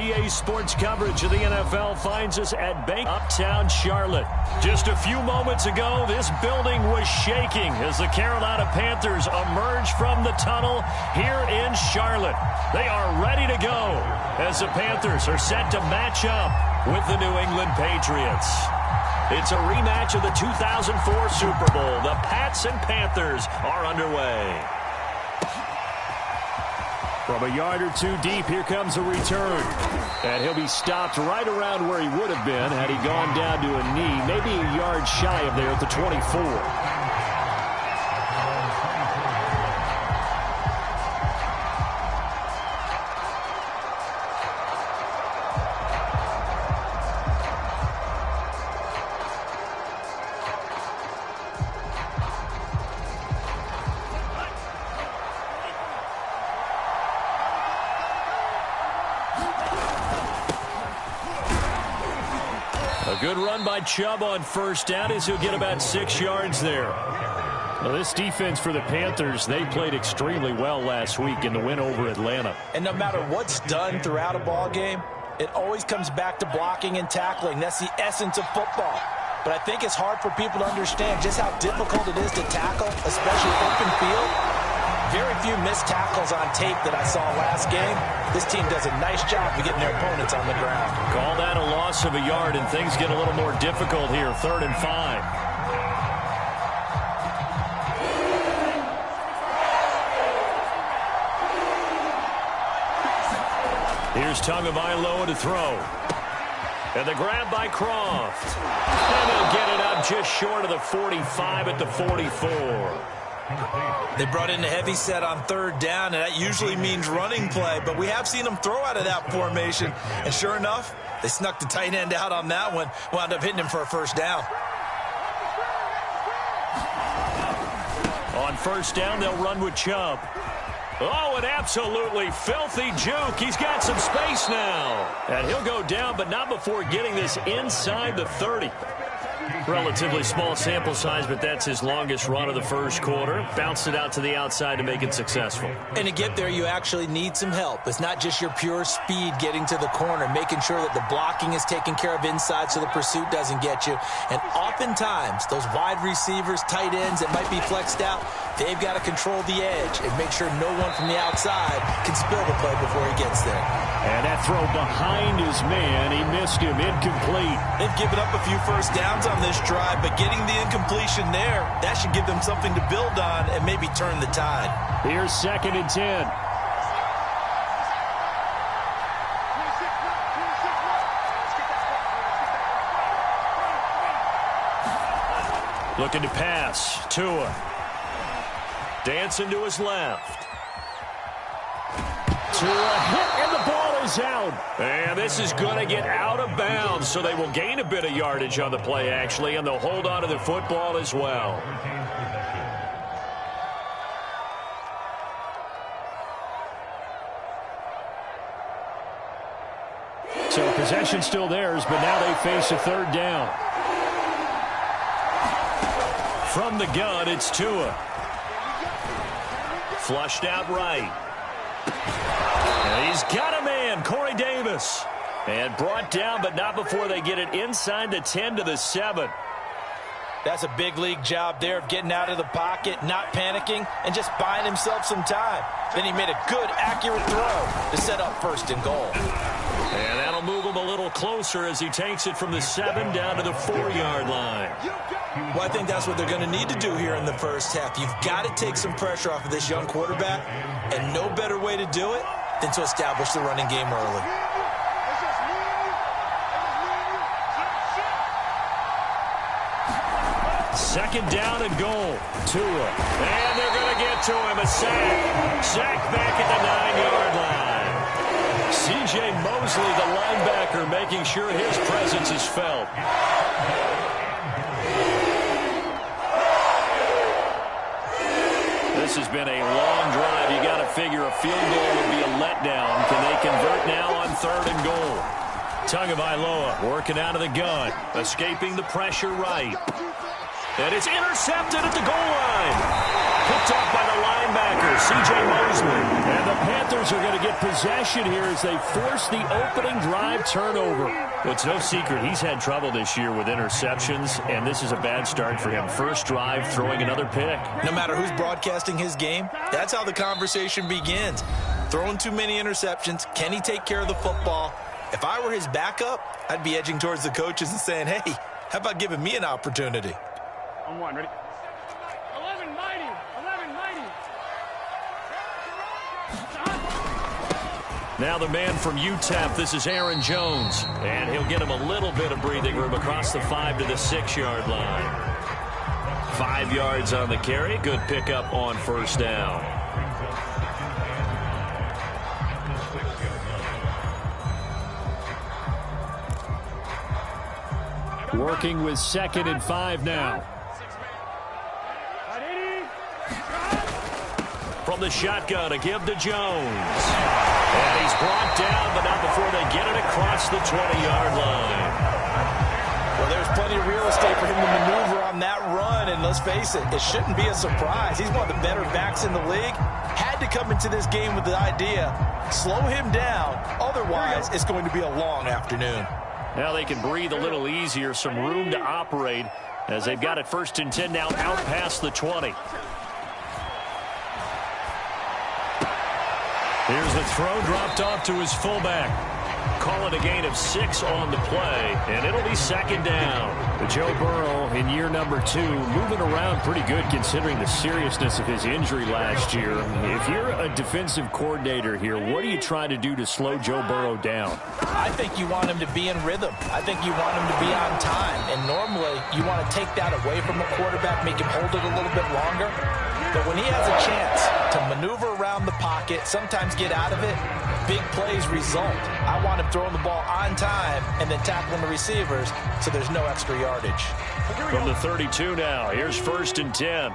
EA Sports coverage of the NFL finds us at Bank Uptown Charlotte. Just a few moments ago, this building was shaking as the Carolina Panthers emerged from the tunnel here in Charlotte. They are ready to go as the Panthers are set to match up with the New England Patriots. It's a rematch of the 2004 Super Bowl. The Pats and Panthers are underway. From a yard or two deep, here comes a return. And he'll be stopped right around where he would have been had he gone down to a knee, maybe a yard shy of there at the 24. A good run by Chubb on first down as he'll get about 6 yards there. Well, this defense for the Panthers, they played extremely well last week in the win over Atlanta. And no matter what's done throughout a ball game, it always comes back to blocking and tackling. That's the essence of football. But I think it's hard for people to understand just how difficult it is to tackle, especially open field. Very few missed tackles on tape that I saw last game. This team does a nice job of getting their opponents on the ground. Call that a loss of a yard, and things get a little more difficult here. 3rd and 5. Here's Tagovailoa to throw. And the grab by Croft. And he'll get it up just short of the 45 at the 44. They brought in a heavy set on 3rd down, and that usually means running play, but we have seen them throw out of that formation. And sure enough, they snuck the tight end out on that one, wound up hitting him for a 1st down. On 1st down, they'll run with Chubb. Oh, an absolutely filthy juke. He's got some space now. And he'll go down, but not before getting this inside the 30. Relatively small sample size, but that's his longest run of the 1st quarter. Bounced it out to the outside to make it successful. And to get there, you actually need some help. It's not just your pure speed getting to the corner, making sure that the blocking is taken care of inside so the pursuit doesn't get you. And oftentimes, those wide receivers, tight ends that might be flexed out, they've got to control the edge and make sure no one from the outside can spill the play before he gets there. And that throw behind his man, he missed him, incomplete. They've given up a few 1st downs on this drive, but getting the incompletion there, that should give them something to build on and maybe turn the tide. Here's 2nd and 10. Looking to pass. Tua. Dancing to his left. Tua hit, and the ball is out. And this is going to get out of bounds, so they will gain a bit of yardage on the play, actually, and they'll hold on to the football as well. So possession still theirs, but now they face a 3rd down. From the gun, it's Tua. Flushed out right. And he's got a man, Corey Davis. And brought down, but not before they get it inside the 10 to the 7. That's a big league job there of getting out of the pocket, not panicking, and just buying himself some time. Then he made a good, accurate throw to set up 1st and goal. And that'll move him a little closer as he takes it from the 7 down to the 4-yard line. Well, I think that's what they're going to need to do here in the 1st half. You've got to take some pressure off of this young quarterback, and no better way to do it than to establish the running game early. Second down and goal. Tua. And they're going to get to him. A sack. Sack back at the 9-yard line. C.J. Mosley, the linebacker, making sure his presence is felt. This has been a long drive. You got to figure a field goal would be a letdown. Can they convert now on 3rd and goal? Tagovailoa working out of the gun. Escaping the pressure right. And it's intercepted at the goal line. Picked up by the linebacker, C.J. Mosley. And the Panthers Bengals are going to get possession here as they force the opening drive turnover. Well, it's no secret he's had trouble this year with interceptions, and this is a bad start for him. First drive, throwing another pick. No matter who's broadcasting his game, that's how the conversation begins. Throwing too many interceptions. Can he take care of the football? If I were his backup, I'd be edging towards the coaches and saying, hey, how about giving me an opportunity? On one, ready? 11 mighty. Now the man from UTEP, this is Aaron Jones. And he'll get him a little bit of breathing room across the 5 to the 6-yard line. 5 yards on the carry. Good pickup on first down. Working with 2nd and 5 now. From the shotgun, a give to Jones. And he's brought down, but not before they get it across the 20-yard line. Well, there's plenty of real estate for him to maneuver on that run, and let's face it, it shouldn't be a surprise. He's one of the better backs in the league. Had to come into this game with the idea, slow him down, otherwise it's going to be a long afternoon. Now they can breathe a little easier, some room to operate as they've got it 1st and 10 now out past the 20. Here's the throw dropped off to his fullback. Call it a gain of 6 on the play, and it'll be 2nd down. Joe Burrow in year number 2, moving around pretty good considering the seriousness of his injury last year. If you're a defensive coordinator here, what do you try to do to slow Joe Burrow down? I think you want him to be in rhythm. I think you want him to be on time. And normally you want to take that away from a quarterback, make him hold it a little bit longer. But when he has a chance to maneuver around the pocket, sometimes get out of it, big plays result. I want him throwing the ball on time and then tackling the receivers so there's no extra yardage. From the 32 now, here's 1st and 10.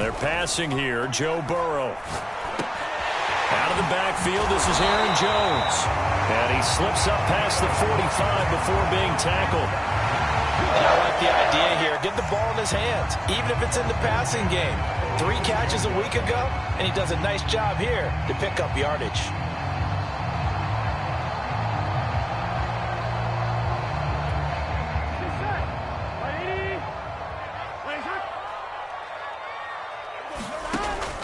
They're passing here, Joe Burrow. Out of the backfield, this is Aaron Jones. And he slips up past the 45 before being tackled. And I like the idea here. Get the ball in his hands, even if it's in the passing game. 3 catches a week ago, and he does a nice job here to pick up yardage.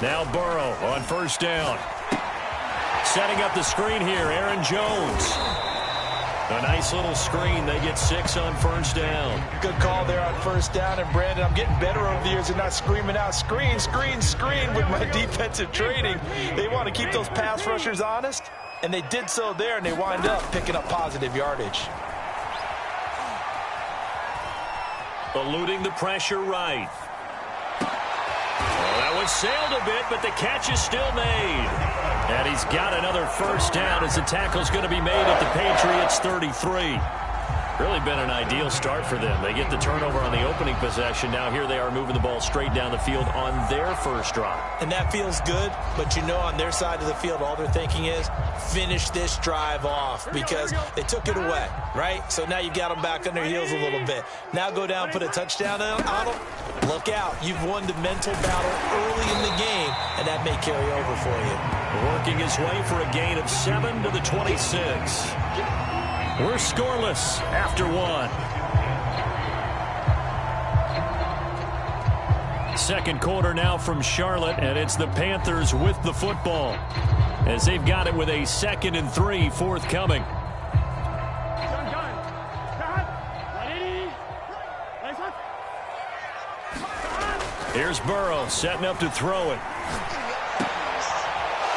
Now Burrow on 1st down. Setting up the screen here, Aaron Jones. A nice little screen. They get 6 on 1st down. Good call there on 1st down. And, Brandon, I'm getting better over the years and not screaming out, screen, screen, screen with my defensive training. They want to keep those pass rushers honest, and they did so there, and they wind up picking up positive yardage. Eluding the pressure right. Well, that one sailed a bit, but the catch is still made. And he's got another 1st down as the tackle's going to be made at the Patriots 33. Really been an ideal start for them. They get the turnover on the opening possession. Now here they are moving the ball straight down the field on their first drive. And that feels good, but you know on their side of the field all they're thinking is finish this drive off because they took it away, right? So now you've got them back on their heels a little bit. Now go down, put a touchdown on them. Look out. You've won the mental battle early in the game, and that may carry over for you. Working his way for a gain of 7 to the 26. We're scoreless after 1. Second quarter now from Charlotte, and it's the Panthers with the football as they've got it with a 2nd and 3 forthcoming. Here's Burrow setting up to throw it.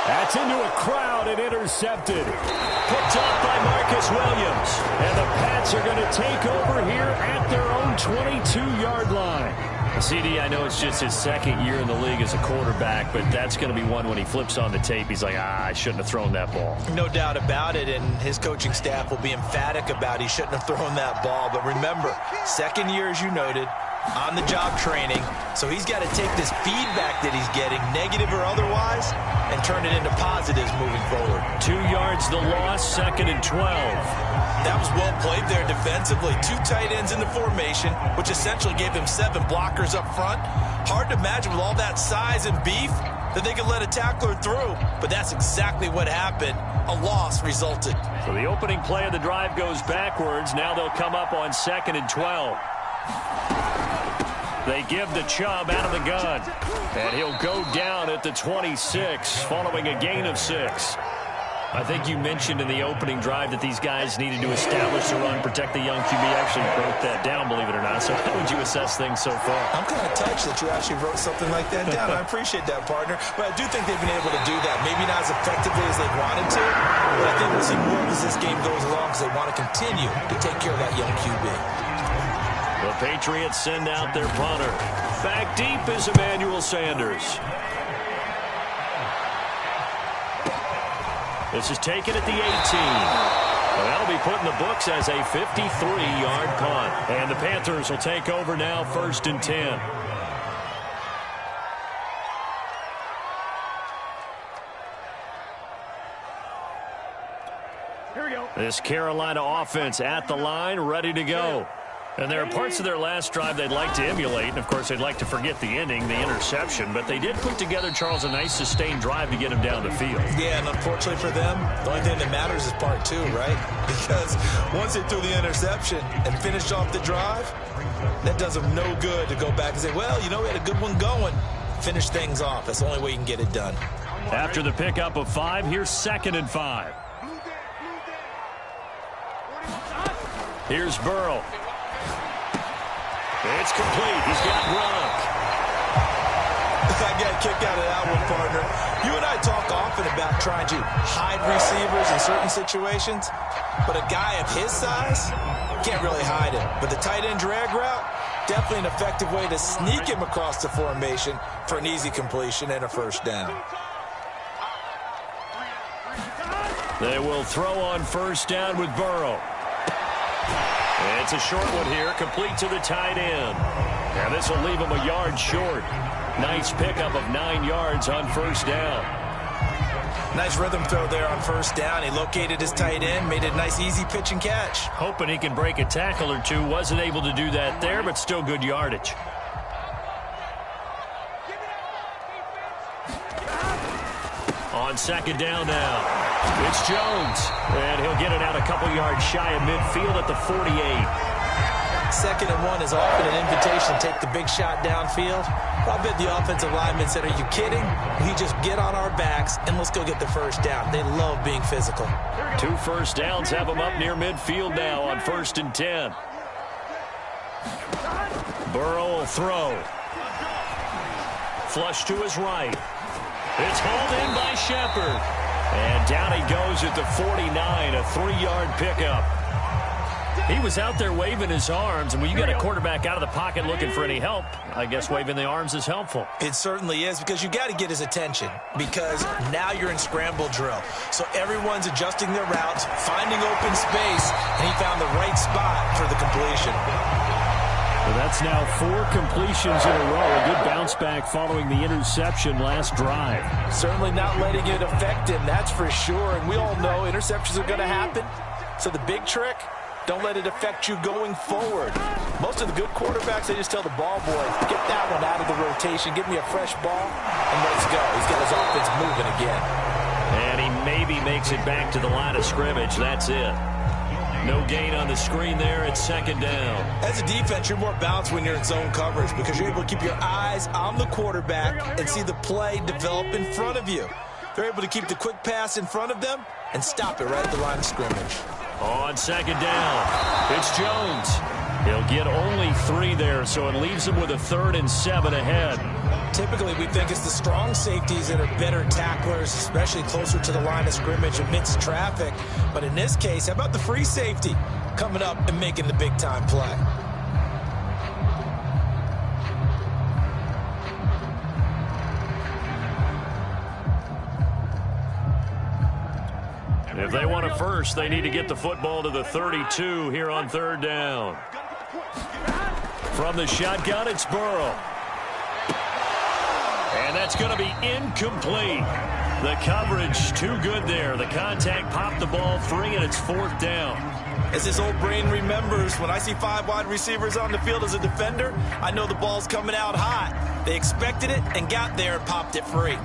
That's into a crowd and intercepted. Picked off by Marcus Williams. And the Pats are going to take over here at their own 22-yard line. CD, I know it's just his 2nd year in the league as a quarterback, but that's going to be one when he flips on the tape. He's like, I shouldn't have thrown that ball. No doubt about it, and his coaching staff will be emphatic about he shouldn't have thrown that ball. But remember, 2nd year, as you noted, on-the-job training, so he's got to take this feedback that he's getting, negative or otherwise, and turn it into positives moving forward. 2 yards the loss, 2nd and 12. That was well played there defensively. 2 tight ends in the formation, which essentially gave him 7 blockers up front. Hard to imagine with all that size and beef that they could let a tackler through, but that's exactly what happened. A loss resulted. So the opening play of the drive goes backwards. Now they'll come up on 2nd and 12. They give the Chubb out of the gun, and he'll go down at the 26 following a gain of 6. I think you mentioned in the opening drive that these guys needed to establish the run, protect the young QB. Actually wrote that down, believe it or not. So how would you assess things so far? I'm kind of touched that you actually wrote something like that down. I appreciate that, partner. But I do think they've been able to do that. Maybe not as effectively as they wanted to, but I think we'll see more as this game goes along because they want to continue to take care of that young QB. The Patriots send out their punter. Back deep is Emmanuel Sanders. This is taken at the 18. Well, that'll be put in the books as a 53-yard punt. And the Panthers will take over now, 1st and 10. Here we go. This Carolina offense at the line, ready to go. And there are parts of their last drive they'd like to emulate. And, of course, they'd like to forget the ending, the interception. But they did put together, Charles, a nice sustained drive to get him down the field. Yeah, and unfortunately for them, the only thing that matters is part 2, right? Because once they threw the interception and finished off the drive, that does them no good to go back and say, well, you know, we had a good one going. Finish things off. That's the only way you can get it done. After the pickup of 5, here's 2nd and 5. Here's Burrow. It's complete. He's got Gronk. I got a kick out of that one, partner. You and I talk often about trying to hide receivers in certain situations, but a guy of his size can't really hide him. But the tight end drag route, definitely an effective way to sneak him across the formation for an easy completion and a 1st down. They will throw on 1st down with Burrow. It's a short one here, complete to the tight end. Now this will leave him a yard short. Nice pickup of 9 yards on 1st down. Nice rhythm throw there on 1st down. He located his tight end, made it a nice easy pitch and catch. Hoping he can break a tackle or two. Wasn't able to do that there, but still good yardage. On 2nd down now. It's Jones, and he'll get it out a couple yards shy of midfield at the 48. 2nd and 1 is often an invitation to take the big shot downfield. I bet the offensive lineman said, are you kidding? We just get on our backs and let's go get the 1st down. They love being physical. 2 1st downs have them up near midfield now on 1st and 10. Burrow will throw. Flush to his right. It's hauled in by Shepard. And down he goes at the 49, a 3-yard pickup. He was out there waving his arms, and when you got a quarterback out of the pocket looking for any help, I guess waving the arms is helpful. It certainly is, because you got to get his attention, because now you're in scramble drill. So everyone's adjusting their routes, finding open space, and he found the right spot for the completion. Well, that's now 4 completions in a row. A good bounce back following the interception last drive. Certainly not letting it affect him, that's for sure. And we all know interceptions are going to happen. So the big trick, don't let it affect you going forward. Most of the good quarterbacks, they just tell the ball boy, get that one out of the rotation, give me a fresh ball, and let's go. He's got his offense moving again. And he maybe makes it back to the line of scrimmage. That's it. No gain on the screen there at 2nd down. As a defense, you're more balanced when you're in zone coverage because you're able to keep your eyes on the quarterback and see the play develop in front of you. They're able to keep the quick pass in front of them and stop it right at the line of scrimmage. On 2nd down, it's Jones. He'll get only 3 there, so it leaves him with a 3rd and 7 ahead. Typically, we think it's the strong safeties that are better tacklers, especially closer to the line of scrimmage amidst traffic. But in this case, how about the free safety coming up and making the big-time play? If they want a first, they need to get the football to the 32 here on 3rd down. From the shotgun, it's Burrow. And that's going to be incomplete. The coverage too good there. The contact popped the ball free, and it's 4th down. As his old brain remembers, when I see 5 wide receivers on the field as a defender, I know the ball's coming out hot. They expected it and got there and popped it free.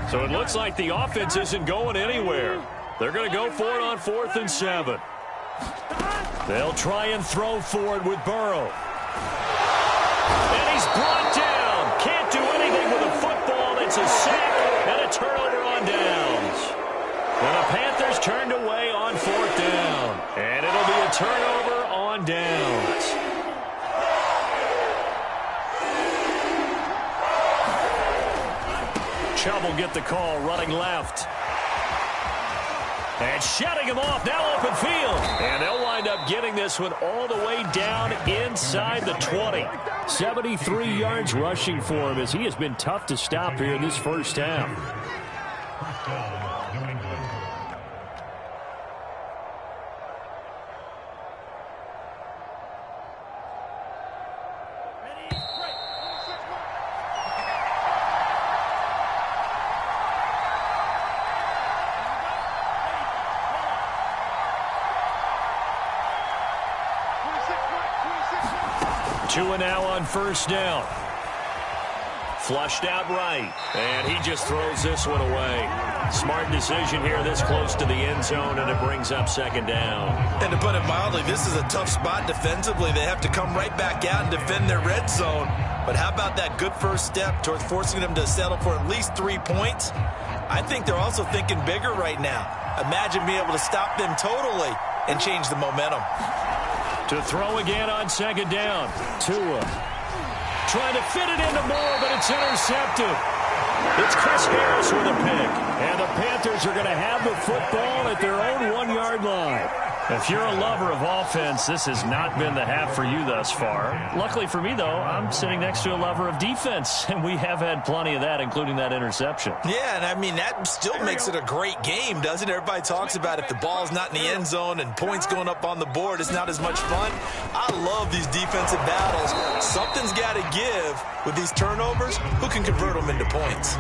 So it looks like the offense isn't going anywhere. They're going to go for it on 4th and 7. They'll try and throw for it with Burrow. And he's brought down. Can't do anything with a football. It's a sack and a turnover on downs. And the Panthers turned away on 4th down. And it'll be a turnover on downs. Chubb will get the call running left. And shutting him off, now open field. And they'll wind up getting this one all the way down inside the 20. 73 yards rushing for him as he has been tough to stop here in this first half. Two and now on 1st down. Flushed out right. And he just throws this one away. Smart decision here this close to the end zone, and it brings up 2nd down. And to put it mildly, this is a tough spot defensively. They have to come right back out and defend their red zone. But how about that good first step towards forcing them to settle for at least 3 points? I think they're also thinking bigger right now. Imagine being able to stop them totally and change the momentum. To throw again on 2nd down. Tua trying to fit it into Moore, but it's intercepted. It's Chris Harris with a pick. And the Panthers are going to have the football at their own 1-yard line. If you're a lover of offense, this has not been the half for you thus far. Luckily for me, though, I'm sitting next to a lover of defense, and we have had plenty of that, including that interception. Yeah, and I mean, that still makes it a great game, doesn't it? Everybody talks about if the ball's not in the end zone and points going up on the board, it's not as much fun. I love these defensive battles. Something's got to give with these turnovers. Who can convert them into points?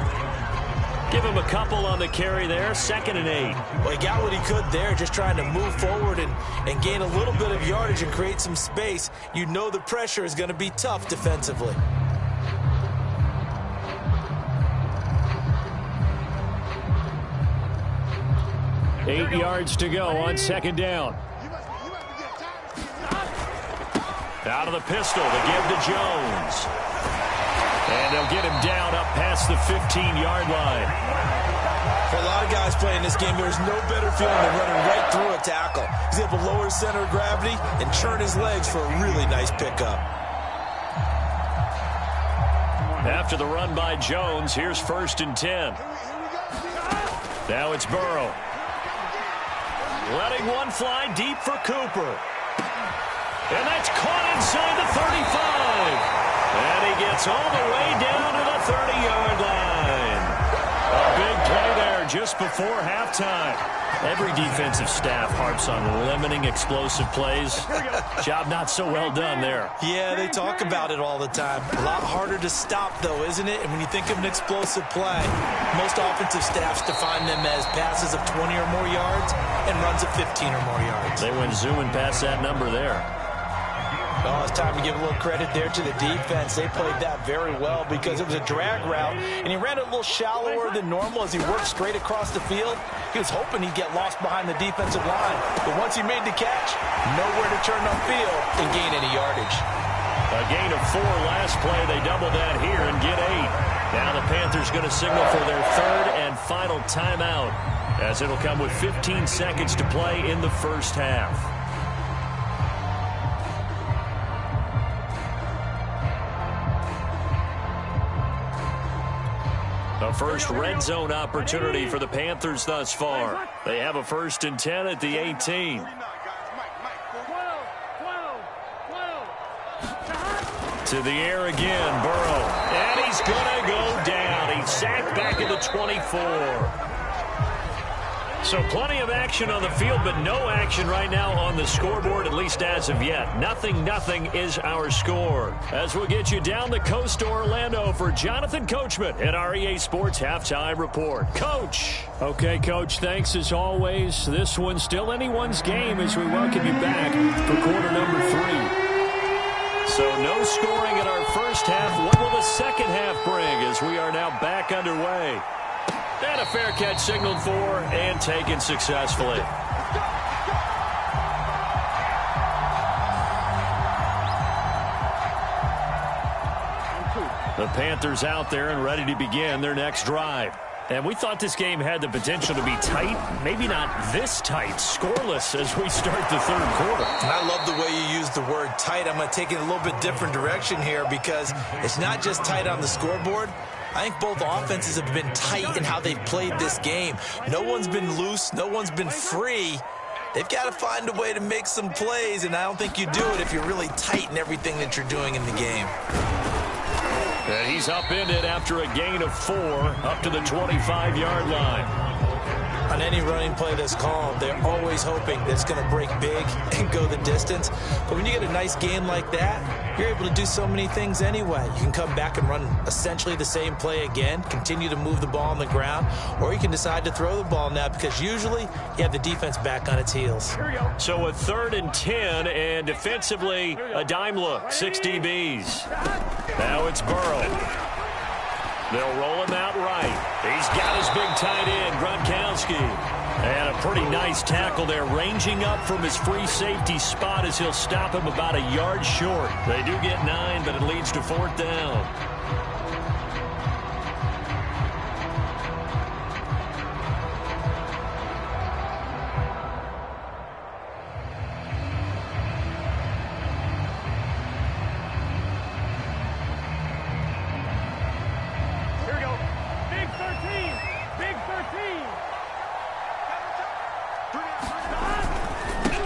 Give him a couple on the carry there. 2nd and 8. Well, he got what he could there, just trying to move forward and gain a little bit of yardage and create some space. You know the pressure is going to be tough defensively. Eight yards to go on 2nd down. Out of the pistol to give to Jones. And they'll get him down up past the 15-yard line. For a lot of guys playing this game, there's no better feeling than running right through a tackle. He's able to lower his center of gravity and churn his legs for a really nice pickup. After the run by Jones, here's 1st and 10. Now it's Burrow. Letting one fly deep for Cooper. And that's caught inside the 35. And he gets all the way down to the 30-yard line. A big play there just before halftime. Every defensive staff harps on limiting explosive plays. Job not so well done there. Yeah, they talk about it all the time. A lot harder to stop, though, isn't it? And when you think of an explosive play, most offensive staffs define them as passes of 20 or more yards and runs of 15 or more yards. They went zooming past that number there. Well, it's time to give a little credit there to the defense. They played that very well because it was a drag route, and he ran it a little shallower than normal as he worked straight across the field. He was hoping he'd get lost behind the defensive line, but once he made the catch, nowhere to turn upfield and gain any yardage. A gain of 4 last play. They double that here and get 8. Now the Panthers going to signal for their 3rd and final timeout, as it'll come with 15 seconds to play in the first half. The first red zone opportunity for the Panthers thus far. They have a 1st and 10 at the 18. To the air again, Burrow. And he's going to go down. He sack back at the 24. So plenty of action on the field, but no action right now on the scoreboard, at least as of yet. 0-0 is our score. As we'll get you down the coast to Orlando for Jonathan Coachman at our EA Sports Halftime Report. Coach. Okay, Coach, thanks as always. This one's still anyone's game as we welcome you back for quarter number 3. So no scoring in our first half. What will the second half bring as we are now back underway? And a fair catch signaled for and taken successfully. The Panthers out there and ready to begin their next drive. And we thought this game had the potential to be tight, maybe not this tight, scoreless as we start the third quarter. And I love the way you use the word tight. I'm going to take it a little bit different direction here because it's not just tight on the scoreboard. I think both offenses have been tight in how they've played this game. No one's been loose. No one's been free. They've got to find a way to make some plays, and I don't think you do it if you're really tight in everything that you're doing in the game. And he's upended after a gain of 4 up to the 25-yard line. On any running play that's called, they're always hoping that it's going to break big and go the distance. But when you get a nice game like that, you're able to do so many things anyway. You can come back and run essentially the same play again, continue to move the ball on the ground, or you can decide to throw the ball now because usually you have the defense back on its heels. So a 3rd and 10, and defensively a dime look, 6 DBs. Now it's Burrow. They'll roll him out right. He's got his big tight end, Gronkowski. And a pretty nice tackle there, ranging up from his free safety spot as he'll stop him about a yard short. They do get 9, but it leads to 4th down.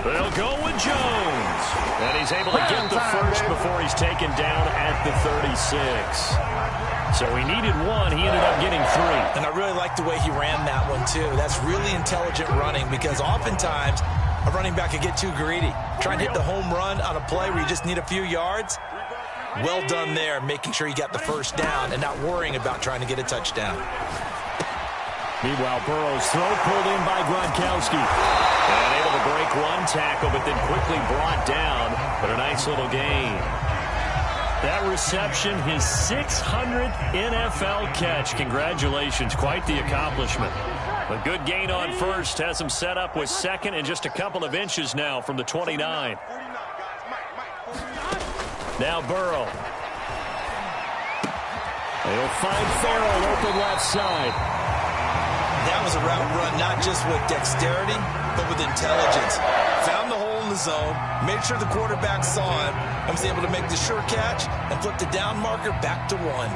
They'll go with Jones. And he's able to get the first before he's taken down at the 36. So he needed 1. He ended up getting 3. And I really like the way he ran that one, too. That's really intelligent running because oftentimes a running back could get too greedy. Trying to hit the home run on a play where you just need a few yards. Well done there, making sure you got the first down and not worrying about trying to get a touchdown. Meanwhile, Burrow's throw pulled in by Gronkowski. And able to break 1 tackle, but then quickly brought down. But a nice little gain. That reception, his 600th NFL catch. Congratulations. Quite the accomplishment. A good gain on first. Has him set up with 2nd and just a couple of inches now from the 29. Now Burrow. They'll find Farrell open left side. That was a route run not just with dexterity, but with intelligence. Found the hole in the zone, made sure the quarterback saw him, and was able to make the sure catch and flip the down marker back to 1.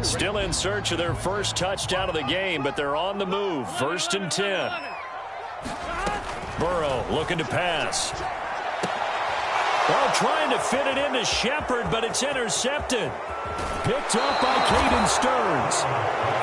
Still in search of their first touchdown of the game, but they're on the move. 1st and 10. Burrow looking to pass. Well, trying to fit it into Shepard, but it's intercepted. Picked up by Caden Stearns.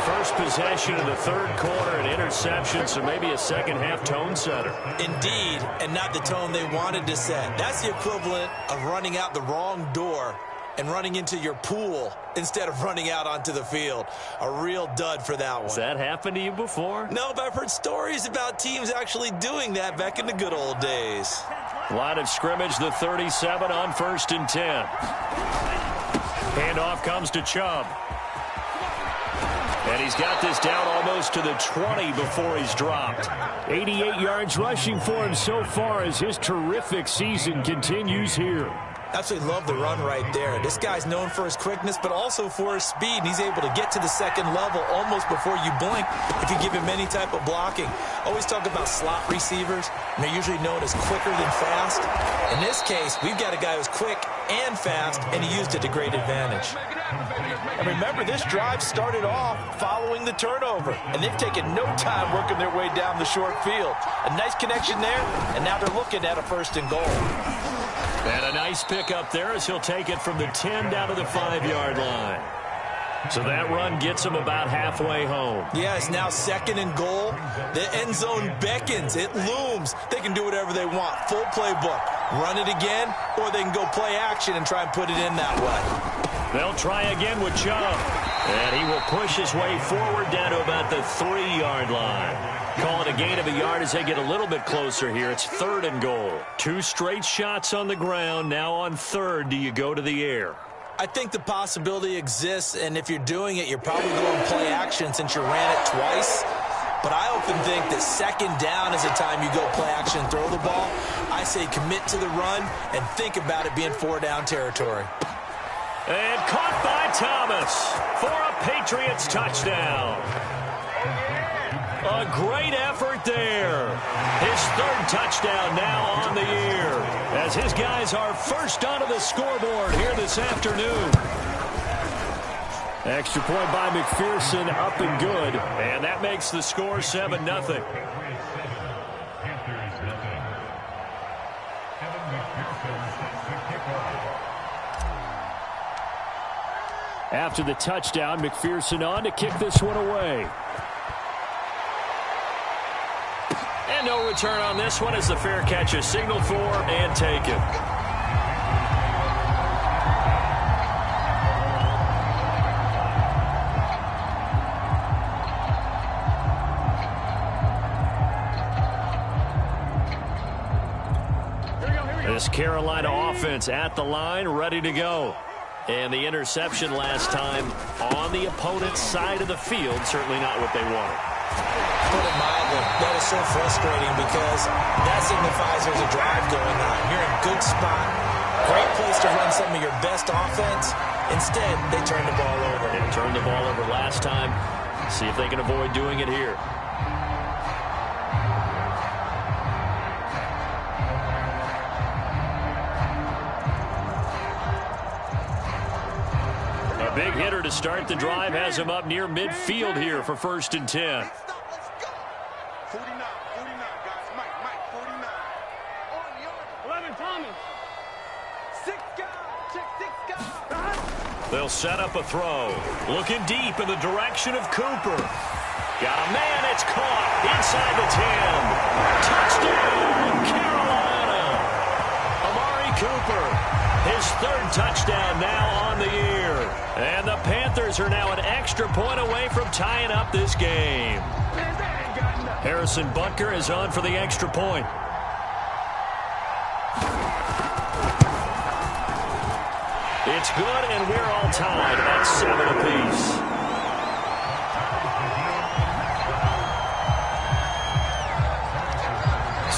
First possession of the third quarter, an interception, so maybe a second half tone setter. Indeed, and not the tone they wanted to set. That's the equivalent of running out the wrong door and running into your pool instead of running out onto the field. A real dud for that one. Has that happened to you before? No, but I've heard stories about teams actually doing that back in the good old days. Line of scrimmage, the 37 on 1st and 10. Handoff comes to Chubb. And he's got this down almost to the 20 before he's dropped. 88 yards rushing for him so far as his terrific season continues here. Absolutely love the run right there. This guy's known for his quickness, but also for his speed. And he's able to get to the second level almost before you blink if you give him any type of blocking. Always talk about slot receivers, and they're usually known as quicker than fast. In this case, we've got a guy who's quick and fast, and he used it to great advantage. And remember, this drive started off following the turnover, and they've taken no time working their way down the short field. A nice connection there, and now they're looking at a 1st and goal. And a nice pickup there as he'll take it from the 10 down to the 5-yard line. So that run gets him about halfway home. Yeah, it's now 2nd and goal. The end zone beckons. It looms. They can do whatever they want. Full playbook. Run it again, or they can go play action and try and put it in that way. They'll try again with Chubb. And he will push his way forward down to about the 3-yard line. Call it a gain of a yard as they get a little bit closer here. It's 3rd and goal. 2 straight shots on the ground. Now on 3rd, do you go to the air? I think the possibility exists, and if you're doing it, you're probably going play action since you ran it twice. But I often think that 2nd down is the time you go play action and throw the ball. I say commit to the run and think about it being 4-down territory. And caught by Thomas for a Patriots touchdown. A great effort there. His 3rd touchdown now on the year as his guys are first onto the scoreboard here this afternoon. Extra point by McPherson, up and good. And that makes the score 7-0. After the touchdown, McPherson on to kick this one away. And no return on this one as the fair catch is signaled for and taken. This Carolina offense at the line, ready to go. And the interception last time on the opponent's side of the field, certainly not what they wanted. Put it mildly, that is so frustrating because that signifies there's a drive going on. You're in a good spot. Great place to run some of your best offense. Instead, they turn the ball over. They turned the ball over last time. See if they can avoid doing it here. A big hitter to start the drive has him up near midfield here for 1st and 10. 49, guys. Mike, 49. 11, Thomas. 6 guys. Check 6 guys. They'll set up a throw. Looking deep in the direction of Cooper. Got a man. It's caught inside the 10. Touchdown, Carolina. Amari Cooper, his 3rd touchdown now on the year. And the Panthers are now an extra point away from tying up this game. Harrison Butker is on for the extra point. It's good, and we're all tied at 7 apiece.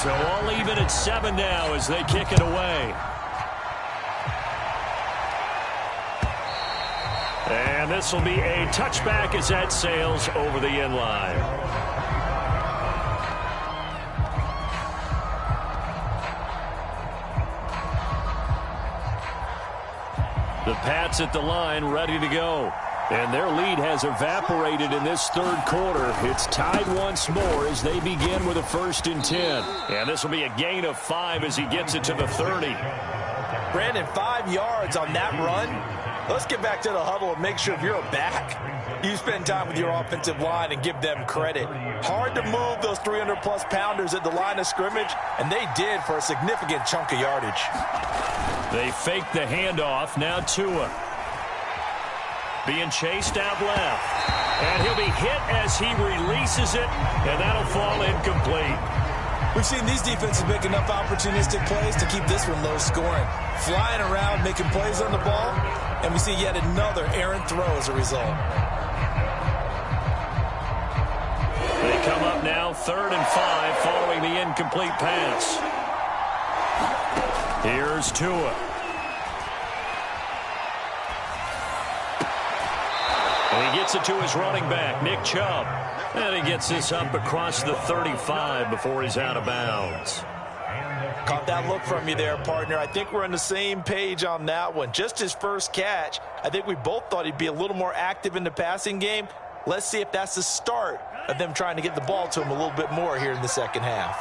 So all even at 7 now as they kick it away. And this will be a touchback as that sails over the end line. The Pats at the line, ready to go. And their lead has evaporated in this 3rd quarter. It's tied once more as they begin with a 1st and 10. And this will be a gain of 5 as he gets it to the 30. Brandon, 5 yards on that run. Let's get back to the huddle and make sure if you're a back, you spend time with your offensive line and give them credit. Hard to move those 300-plus pounders at the line of scrimmage, and they did for a significant chunk of yardage. They fake the handoff. Now Tua. Being chased out left. And he'll be hit as he releases it, and that'll fall incomplete. We've seen these defenses make enough opportunistic plays to keep this one low scoring. Flying around, making plays on the ball, and we see yet another errant throw as a result. They come up now 3rd and 5 following the incomplete pass. Here's Tua. And he gets it to his running back, Nick Chubb. And he gets this up across the 35 before he's out of bounds. Caught that look from you there, partner. I think we're on the same page on that one. Just his first catch. I think we both thought he'd be a little more active in the passing game. Let's see if that's the start of them trying to get the ball to him a little bit more here in the second half.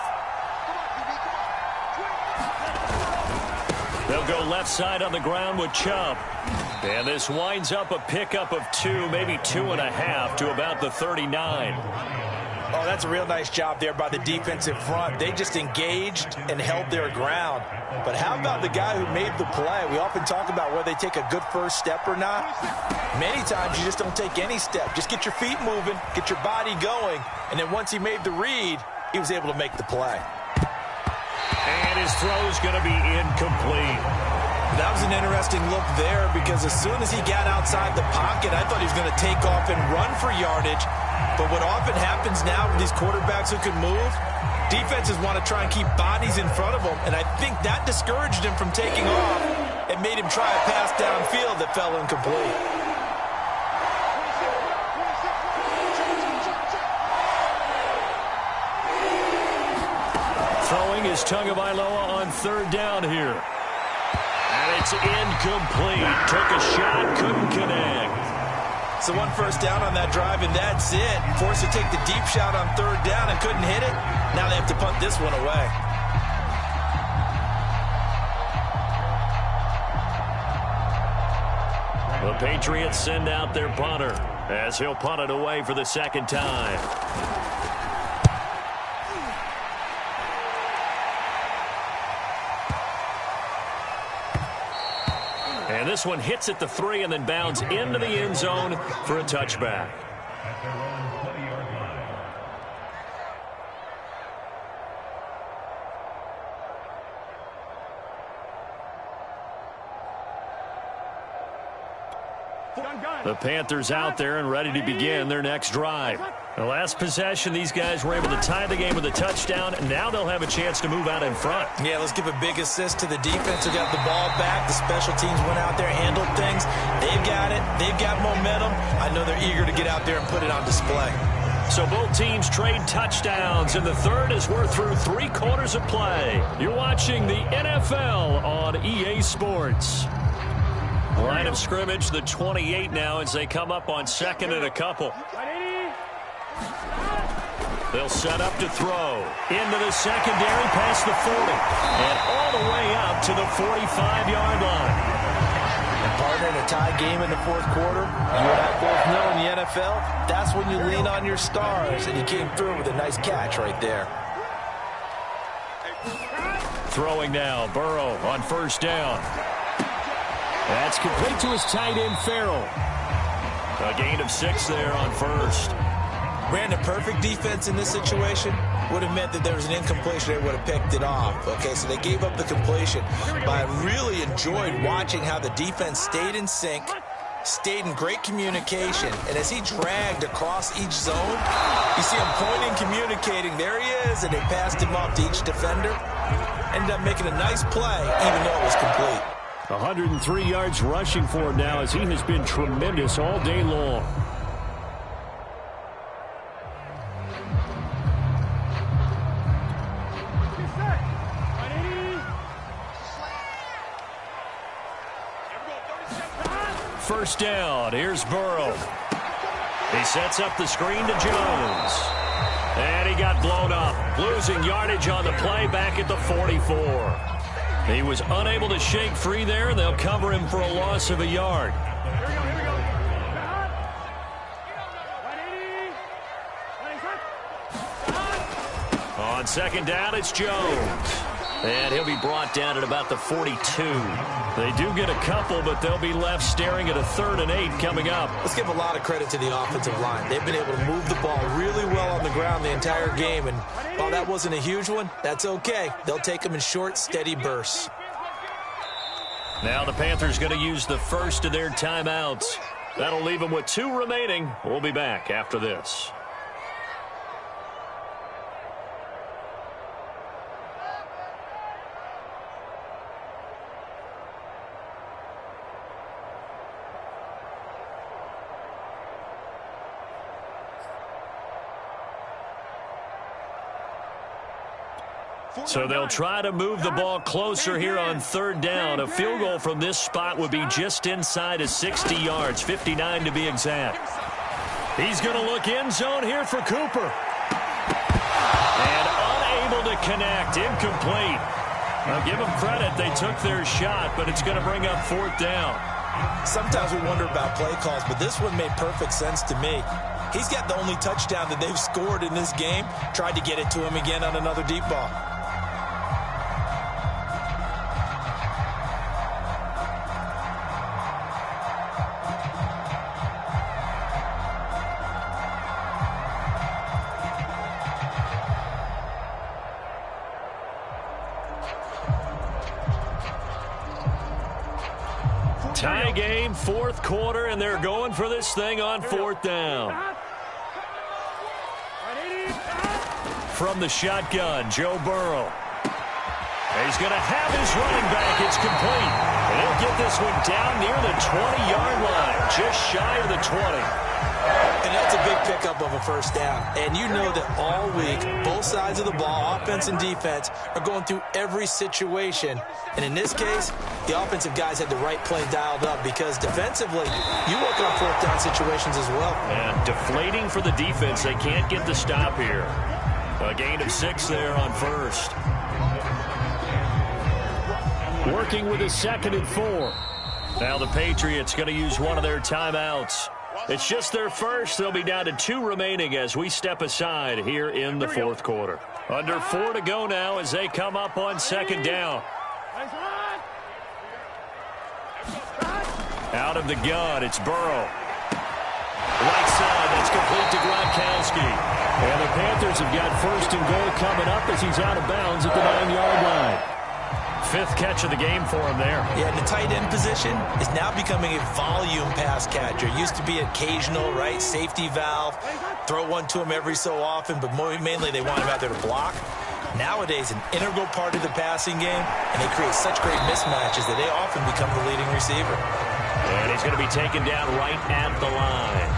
They'll go left side on the ground with Chubb. And this winds up a pickup of 2, maybe 2.5 to about the 39. Oh, that's a real nice job there by the defensive front. They just engaged and held their ground. But how about the guy who made the play? We often talk about whether they take a good first step or not. Many times you just don't take any step. Just get your feet moving, get your body going, and then once he made the read, he was able to make the play. And his throw's going to be incomplete. That was an interesting look there because as soon as he got outside the pocket, I thought he was going to take off and run for yardage. But what often happens now with these quarterbacks who can move, defenses want to try and keep bodies in front of them, and I think that discouraged him from taking off and made him try a pass downfield that fell incomplete. Throwing is Tagovailoa on third down here. And it's incomplete. Took a shot, couldn't connect. So one first down on that drive, and that's it. Forced to take the deep shot on third down and couldn't hit it. Now they have to punt this one away. The Patriots send out their punter as he'll punt it away for the second time. And this one hits at the 3 and then bounds into the end zone for a touchback. The Panthers out there and ready to begin their next drive. The last possession, these guys were able to tie the game with a touchdown, and now they'll have a chance to move out in front. Yeah, let's give a big assist to the defense who got the ball back. The special teams went out there, handled things. They've got it. They've got momentum. I know they're eager to get out there and put it on display. So both teams trade touchdowns, and the third as we're through 3 quarters of play. You're watching the NFL on EA Sports. Line of scrimmage, the 28 now as they come up on second and a couple. They'll set up to throw. Into the secondary, past the 40. And all the way up to the 45-yard line. And partner, in a tie game in the fourth quarter, you and I both know in the NFL, that's when you lean on your stars. And he came through with a nice catch right there. Throwing now, Burrow on first down. That's complete to his tight end, Farrell. A gain of 6 there on first. Brandon, perfect defense in this situation would have meant that there was an incompletion. They would have picked it off. Okay, so they gave up the completion. But I really enjoyed watching how the defense stayed in sync, stayed in great communication. And as he dragged across each zone, you see him pointing, communicating. There he is, and they passed him off to each defender. Ended up making a nice play, even though it was complete. 103 yards rushing for him now as he has been tremendous all day long. First down, here's Burrow. He sets up the screen to Jones. And he got blown up, losing yardage on the play back at the 44. He was unable to shake free there, and they'll cover him for a loss of a yard. On second down, it's Jones. And he'll be brought down at about the 42. They do get a couple, but they'll be left staring at a 3rd and 8 coming up. Let's give a lot of credit to the offensive line. They've been able to move the ball really well on the ground the entire game. And while that wasn't a huge one, that's okay. They'll take them in short, steady bursts. Now the Panthers going to use the first of their timeouts. That'll leave them with 2 remaining. We'll be back after this. So they'll try to move the ball closer here on third down. A field goal from this spot would be just inside of 60 yards, 59 to be exact. He's going to look end zone here for Cooper. And unable to connect, incomplete. I'll give them credit. They took their shot, but it's going to bring up fourth down. Sometimes we wonder about play calls, but this one made perfect sense to me. He's got the only touchdown that they've scored in this game. Tried to get it to him again on another deep ball. Tie game, fourth quarter, and they're going for this thing on fourth down. From the shotgun, Joe Burrow. He's going to have his running back. It's complete. And he'll get this one down near the 20-yard line, just shy of the 20. And that's a big pickup of a first down. And you know that all week, both sides of the ball, offense and defense, are going through every situation. And in this case, the offensive guys had the right play dialed up because defensively, you work on fourth down situations as well. And deflating for the defense. They can't get the stop here. A gain of 6 there on first. Working with a 2nd and 4. Now the Patriots going to use one of their timeouts. It's just their first. They'll be down to 2 remaining as we step aside here in the fourth quarter. Under 4 to go now as they come up on 2nd down. Out of the gun, it's Burrow. Right side, that's complete to Gronkowski. And the Panthers have got 1st and goal coming up as he's out of bounds at the 9-yard line. 5th catch of the game for him there. Yeah, and the tight end position is now becoming a volume pass catcher. Used to be occasional, right, safety valve. Throw one to him every so often, but mainly they want him out there to block. Nowadays, an integral part of the passing game, and they create such great mismatches that they often become the leading receiver. And he's going to be taken down right at the line.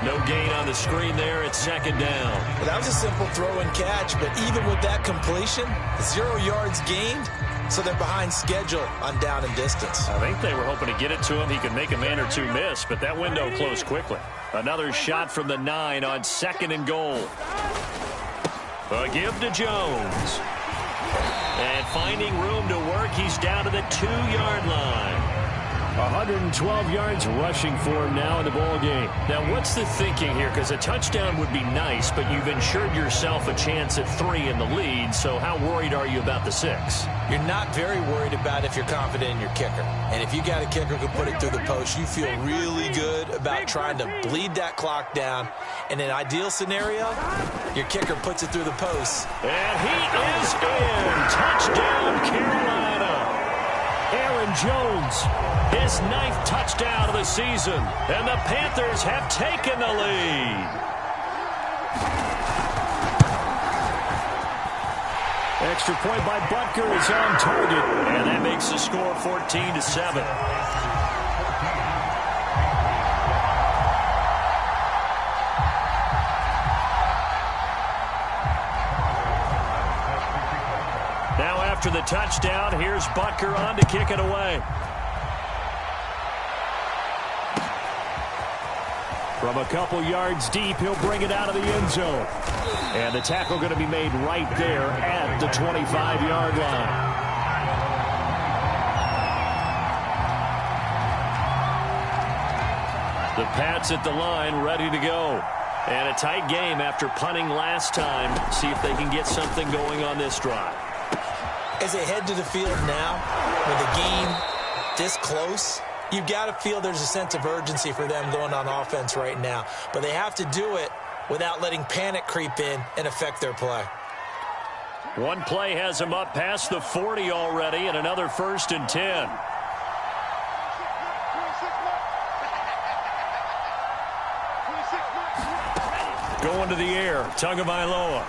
No gain on the screen there. It's 2nd down. Well, that was a simple throw and catch, but even with that completion, 0 yards gained, so they're behind schedule on down and distance. I think they were hoping to get it to him. He could make a man or 2 miss, but that window closed quickly. Another shot from the 9 on 2nd and goal. A give to Jones. And finding room to work, he's down to the 2-yard line. 112 yards rushing for him now in the ball game. Now, what's the thinking here? Because a touchdown would be nice, but you've ensured yourself a chance at 3 in the lead, so how worried are you about the 6? You're not very worried about if you're confident in your kicker. And if you got a kicker who can put it through the post, you feel really good about trying to bleed that clock down. In an ideal scenario, your kicker puts it through the post. And he is in. Touchdown, Carolina. Aaron Jones, his 9th touchdown of the season, and the Panthers have taken the lead. Extra point by Butker is on target, and that makes the score 14-7. Now after the touchdown, here's Butker on to kick it away. From a couple yards deep, he'll bring it out of the end zone. And the tackle going to be made right there at the 25-yard line. The Pats at the line, ready to go. And a tight game after punting last time. See if they can get something going on this drive. As they head to the field now, with the game this close, you've got to feel there's a sense of urgency for them going on offense right now. But they have to do it without letting panic creep in and affect their play. One play has them up past the 40 already, and another 1st and 10. Going to the air, Tagovailoa.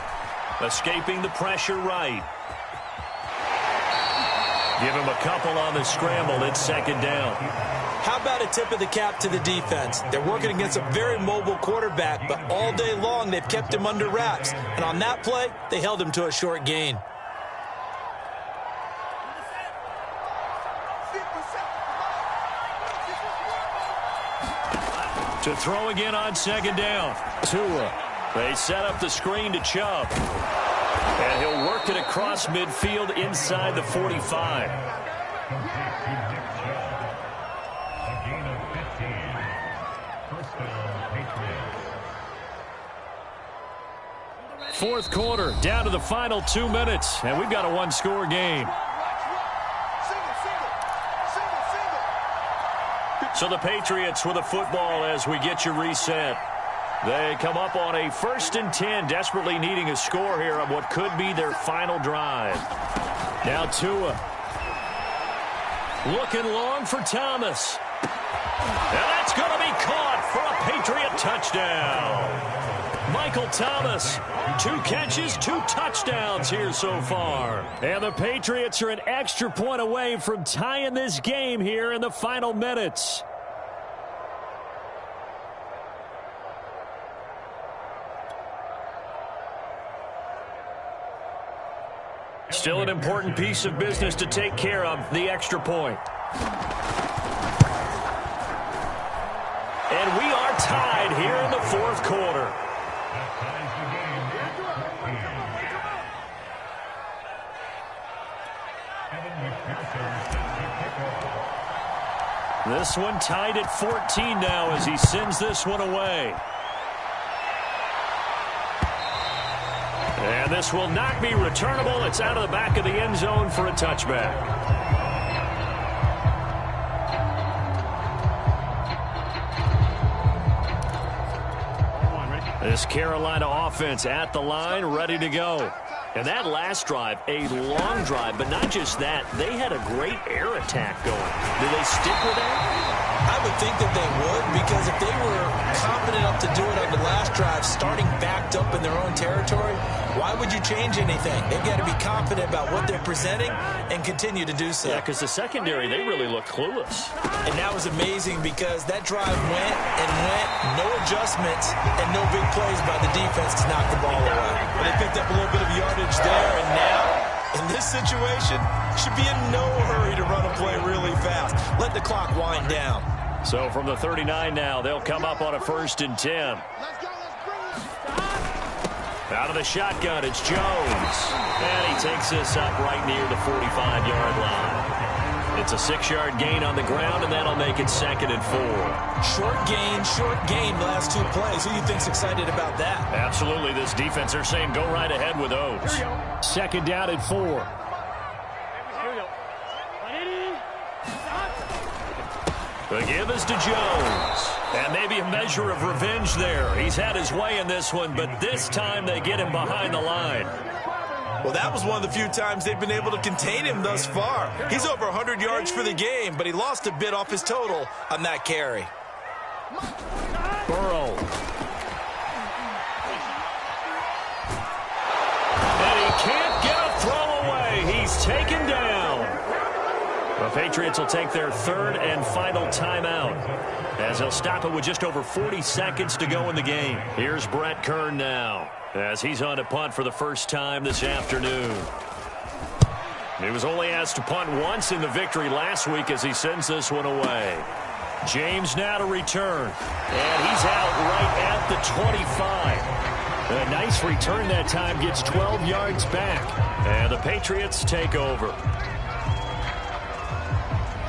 Escaping the pressure right. Give him a couple on the scramble. It's 2nd down. How about a tip of the cap to the defense? They're working against a very mobile quarterback, but all day long they've kept him under wraps. And on that play, they held him to a short gain. To throw again on second down. Tua. They set up the screen to Chubb. And he'll work it across midfield inside the 45. Fourth quarter, down to the final 2 minutes, and we've got a one-score game. So the Patriots with a football as we get you reset. They come up on a 1st and 10, desperately needing a score here on what could be their final drive. Now Tua. Looking long for Thomas. And that's going to be caught for a Patriot touchdown. Michael Thomas, 2 catches, 2 touchdowns here so far. And the Patriots are an extra point away from tying this game here in the final minutes. Still an important piece of business to take care of, the extra point. And we are tied here in the fourth quarter. This one tied at 14 now as he sends this one away. And this will not be returnable. It's out of the back of the end zone for a touchback. This Carolina offense at the line, ready to go. And that last drive, a long drive, but not just that. They had a great air attack going. Do they stick with that? I would think that they would, because if they were confident enough to do it on the last drive, starting backed up in their own territory, why would you change anything? They've got to be confident about what they're presenting and continue to do so. Yeah, because the secondary, they really look clueless. And that was amazing because that drive went and went, no adjustments, and no big plays by the defense to knock the ball away. But they picked up a little bit of yardage there, and now, in this situation, should be in no hurry to run a play really fast. Let the clock wind down. So from the 39 now, they'll come up on a 1st and 10. Out of the shotgun, it's Jones. And he takes this up right near the 45-yard line. It's a 6-yard gain on the ground, and that'll make it 2nd and 4. Short gain, the last 2 plays. Who do you think's excited about that? Absolutely. This defense, they're saying go right ahead with those. 2nd down and 4. The give is to Jones. And maybe a measure of revenge there. He's had his way in this one, but this time they get him behind the line. Well, that was one of the few times they've been able to contain him thus far. He's over 100 yards for the game, but he lost a bit off his total on that carry. Burrow. And he can't get a throw away. He's taken down. The Patriots will take their 3rd and final timeout as they'll stop it with just over 40 seconds to go in the game. Here's Brett Kern now as he's on to punt for the first time this afternoon. He was only asked to punt once in the victory last week as he sends this one away. James now to return. And he's out right at the 25. A nice return that time, gets 12 yards back. And the Patriots take over.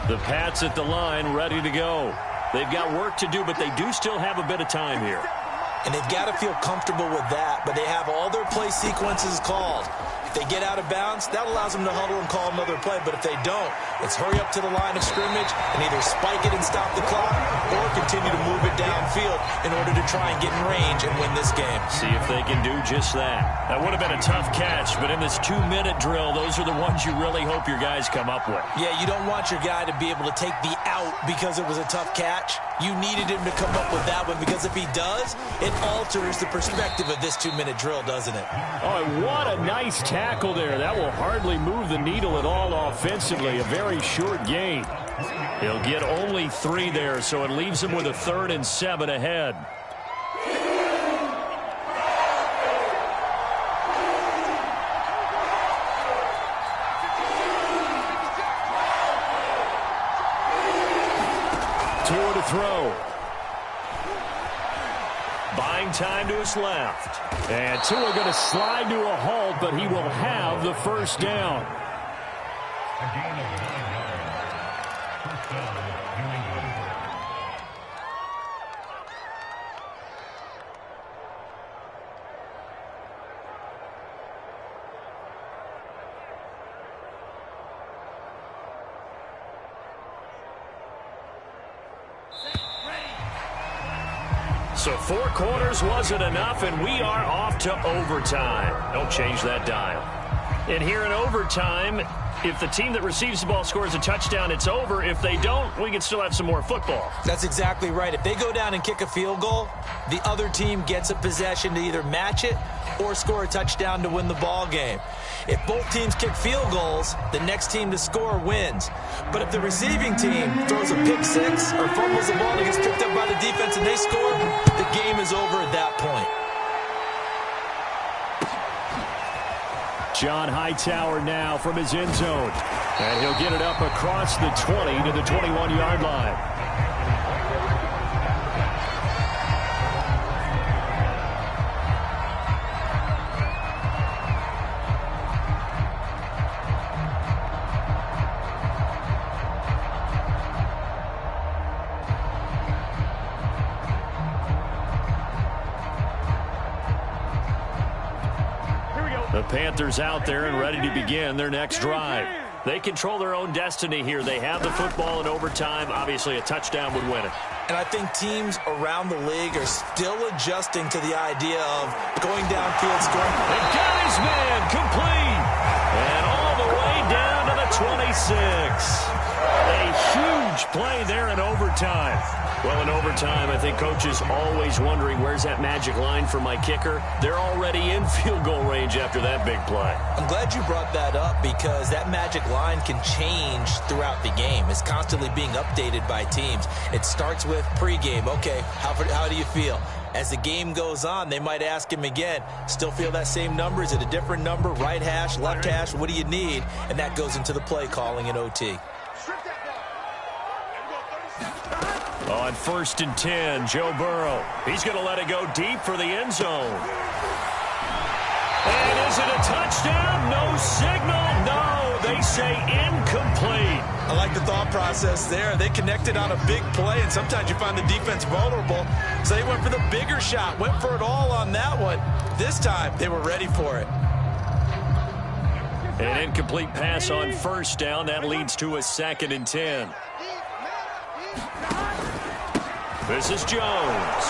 The Pats at the line, ready to go. They've got work to do, but they do still have a bit of time here. And they've got to feel comfortable with that, but they have all their play sequences called. If they get out of bounds, that allows them to huddle and call another play. But if they don't, it's hurry up to the line of scrimmage and either spike it and stop the clock or continue to move it downfield in order to try and get in range and win this game. See if they can do just that. That would have been a tough catch, but in this 2-minute drill, those are the ones you really hope your guys come up with. Yeah, you don't want your guy to be able to take the out because it was a tough catch. You needed him to come up with that one, because if he does, it alters the perspective of this 2-minute drill, doesn't it? Oh, what a nice tackle there. That will hardly move the needle at all offensively. A very short gain. He'll get only 3 there, so it leaves him with a 3rd and 7 ahead. Tua to throw. buying time to his left. And Tua going to slide to a halt, but he will have the first down. So 4 quarters wasn't enough, and we are off to overtime. Don't change that dial. And here in overtime, if the team that receives the ball scores a touchdown, it's over. If they don't, we can still have some more football. That's exactly right. If they go down and kick a field goal, the other team gets a possession to either match it or score a touchdown to win the ball game. If both teams kick field goals, the next team to score wins. But if the receiving team throws a pick six or fumbles the ball and gets picked up by the defense and they score, the game is over at that point. John Hightower now from his end zone. And he'll get it up across the 20 to the 21-yard line. The Panthers out there and ready to begin their next drive. They control their own destiny here. They have the football in overtime. Obviously, a touchdown would win it. And I think teams around the league are still adjusting to the idea of going downfield, scoring. And got his man complete. And all the way down to the 26. A huge play there in overtime. Well, in overtime, I think coaches always wondering, where's that magic line for my kicker? They're already in field goal range after that big play. I'm glad you brought that up because that magic line can change throughout the game. It's constantly being updated by teams. It starts with pregame. Okay, how do you feel? As the game goes on, they might ask him again, still feel that same number? Is it a different number? Right hash, left hash, what do you need? And that goes into the play calling in OT. On 1st and 10, Joe Burrow. He's going to let it go deep for the end zone. And is it a touchdown? No signal. No, they say incomplete. I like the thought process there. They connected on a big play, and sometimes you find the defense vulnerable. So they went for the bigger shot, went for it all on that one. This time, they were ready for it. An incomplete pass on 1st down. That leads to a 2nd and 10. This is Jones.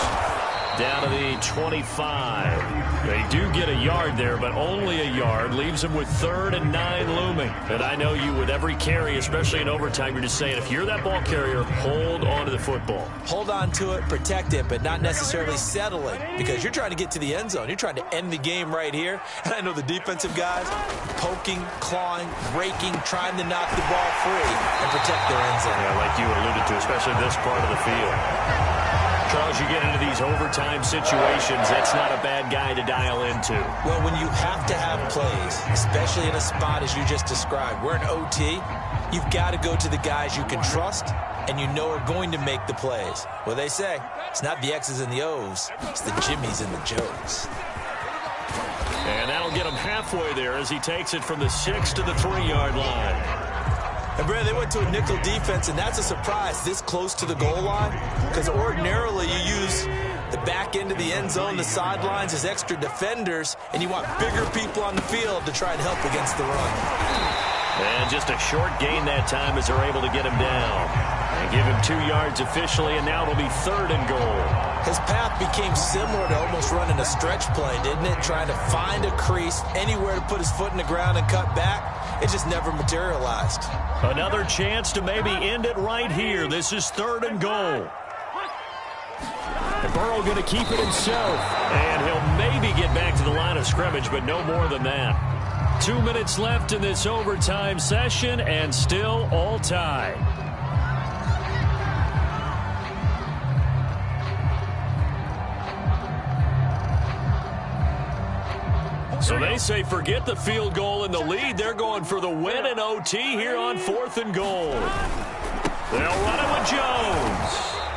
Down to the 25. They do get a yard there, but only a yard. Leaves them with 3rd and 9 looming. And I know you, with every carry, especially in overtime, you're just saying, if you're that ball carrier, hold on to the football. Hold on to it, protect it, but not necessarily settling, because you're trying to get to the end zone. You're trying to end the game right here. And I know the defensive guys poking, clawing, breaking, trying to knock the ball free and protect their end zone. Yeah, like you alluded to, especially this part of the field. Charles, you get into these overtime situations, that's not a bad guy to dial into. Well, when you have to have plays, especially in a spot as you just described, we're in OT, you've got to go to the guys you can trust and you know are going to make the plays. Well, they say, it's not the X's and the O's, it's the Jimmys and the Joes. And that'll get him halfway there as he takes it from the 6 to the 3-yard line. And, Brad, they went to a nickel defense, and that's a surprise this close to the goal line, because ordinarily you use the back end of the end zone, the sidelines as extra defenders, and you want bigger people on the field to try and help against the run. And just a short gain that time as they're able to get him down. And give him 2 yards officially, and now it'll be 3rd and goal. His path became similar to almost running a stretch play, didn't it? Trying to find a crease, anywhere to put his foot in the ground and cut back. It just never materialized. Another chance to maybe end it right here. This is 3rd and goal. And Burrow going to keep it himself. And he'll maybe get back to the line of scrimmage, but no more than that. 2 minutes left in this overtime session, and still all tied. So they say forget the field goal and the lead. They're going for the win in OT here on 4th and goal. They'll run it with Jones.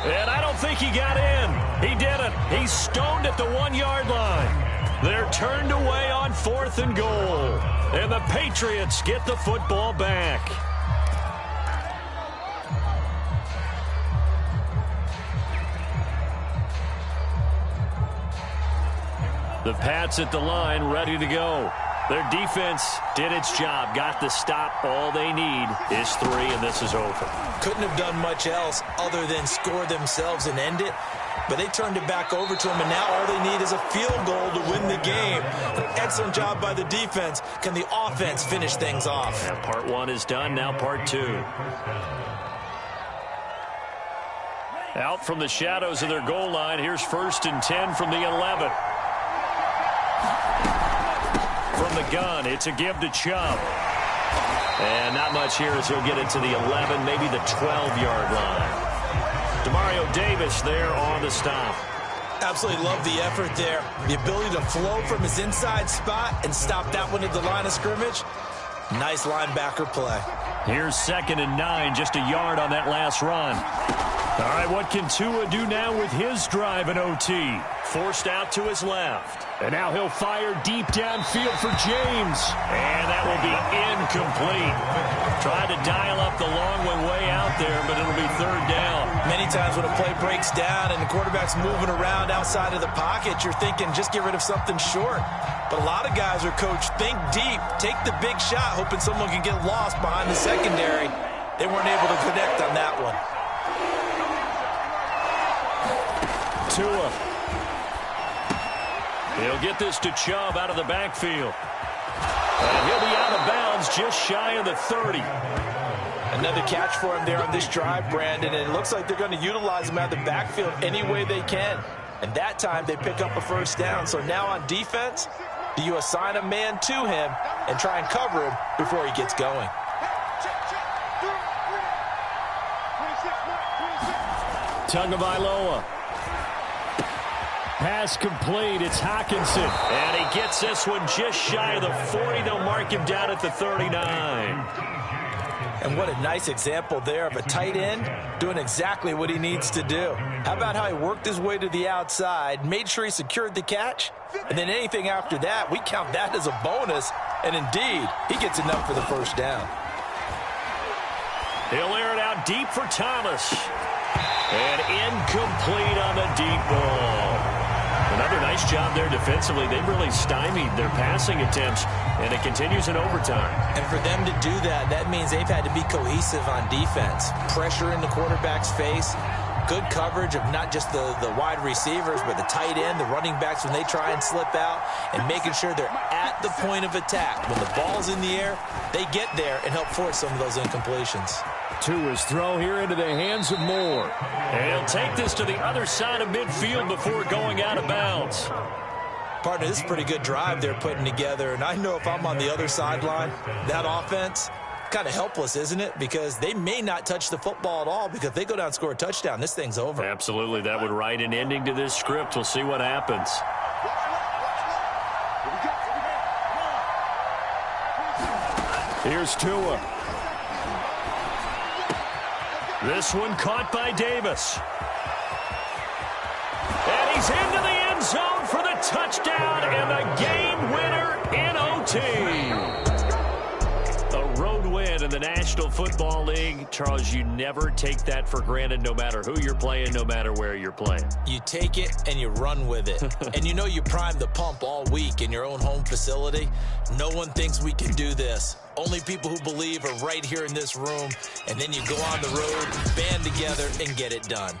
And I don't think he got in. He did it. He's stoned at the 1-yard line. They're turned away on 4th and goal. And the Patriots get the football back. The Pats at the line, ready to go. Their defense did its job, got the stop. All they need is 3, and this is over. Couldn't have done much else other than score themselves and end it. But they turned it back over to him, and now all they need is a field goal to win the game. An excellent job by the defense. Can the offense finish things off? And part 1 is done, now part 2. Out from the shadows of their goal line, here's 1st and 10 from the 11. From the gun, it's a give to Chubb. And not much here as he'll get it to the 11, maybe the 12-yard line. Demario Davis there on the stop. Absolutely love the effort there. The ability to flow from his inside spot and stop that one at the line of scrimmage. Nice linebacker play. Here's 2nd and 9, just a yard on that last run. All right, what can Tua do now with his drive in OT? Forced out to his left. And now he'll fire deep downfield for James. And that will be incomplete. Tried to dial up the long one way out there, but it'll be 3rd down. Many times when a play breaks down and the quarterback's moving around outside of the pocket, you're thinking just get rid of something short. But a lot of guys are coached, think deep, take the big shot, hoping someone can get lost behind the secondary. They weren't able to connect on that one. Tua. He'll get this to Chubb out of the backfield. And he'll be out of bounds just shy of the 30. Another catch for him there on this drive, Brandon, and it looks like they're going to utilize him out of the backfield any way they can. And that time they pick up a 1st down. So now on defense, do you assign a man to him and try and cover him before he gets going? Tagovailoa. Pass complete. It's Hockenson. And he gets this one just shy of the 40. They'll mark him down at the 39. And what a nice example there of a tight end doing exactly what he needs to do. How about how he worked his way to the outside, made sure he secured the catch, and then anything after that, we count that as a bonus. And indeed, he gets enough for the 1st down. He'll air it out deep for Thomas. And incomplete on the deep ball. Another nice job there defensively. They've really stymied their passing attempts, and it continues in overtime. And for them to do that, that means they've had to be cohesive on defense. Pressure in the quarterback's face, good coverage of not just the wide receivers, but the tight end, the running backs when they try and slip out, and making sure they're at the point of attack. When the ball's in the air, they get there and help force some of those incompletions. Tua's throw here into the hands of Moore. And he'll take this to the other side of midfield before going out of bounds. Partner, this is a pretty good drive they're putting together. And I know if I'm on the other sideline, that offense, kind of helpless, isn't it? Because they may not touch the football at all, because if they go down and score a touchdown, this thing's over. Absolutely. That would write an ending to this script. We'll see what happens. Here's Tua. This one caught by Davis. And he's into the end zone for the touchdown and the game winner in OT. A road win in the National Football League. Charles, you never take that for granted, no matter who you're playing, no matter where you're playing. You take it and you run with it. And you know you primed the pump all week in your own home facility. No one thinks we can do this. Only people who believe are right here in this room. And then you go on the road, band together, and get it done.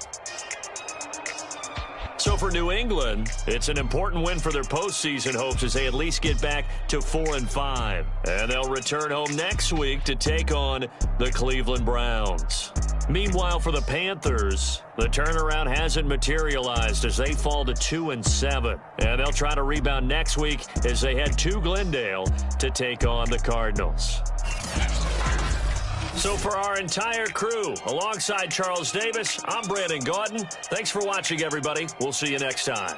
So for New England, it's an important win for their postseason hopes as they at least get back to 4-5. And they'll return home next week to take on the Cleveland Browns. Meanwhile, for the Panthers, the turnaround hasn't materialized as they fall to 2-7. And they'll try to rebound next week as they head to Glendale to take on the Cardinals. So for our entire crew, alongside Charles Davis, I'm Brandon Gaudin. Thanks for watching, everybody. We'll see you next time.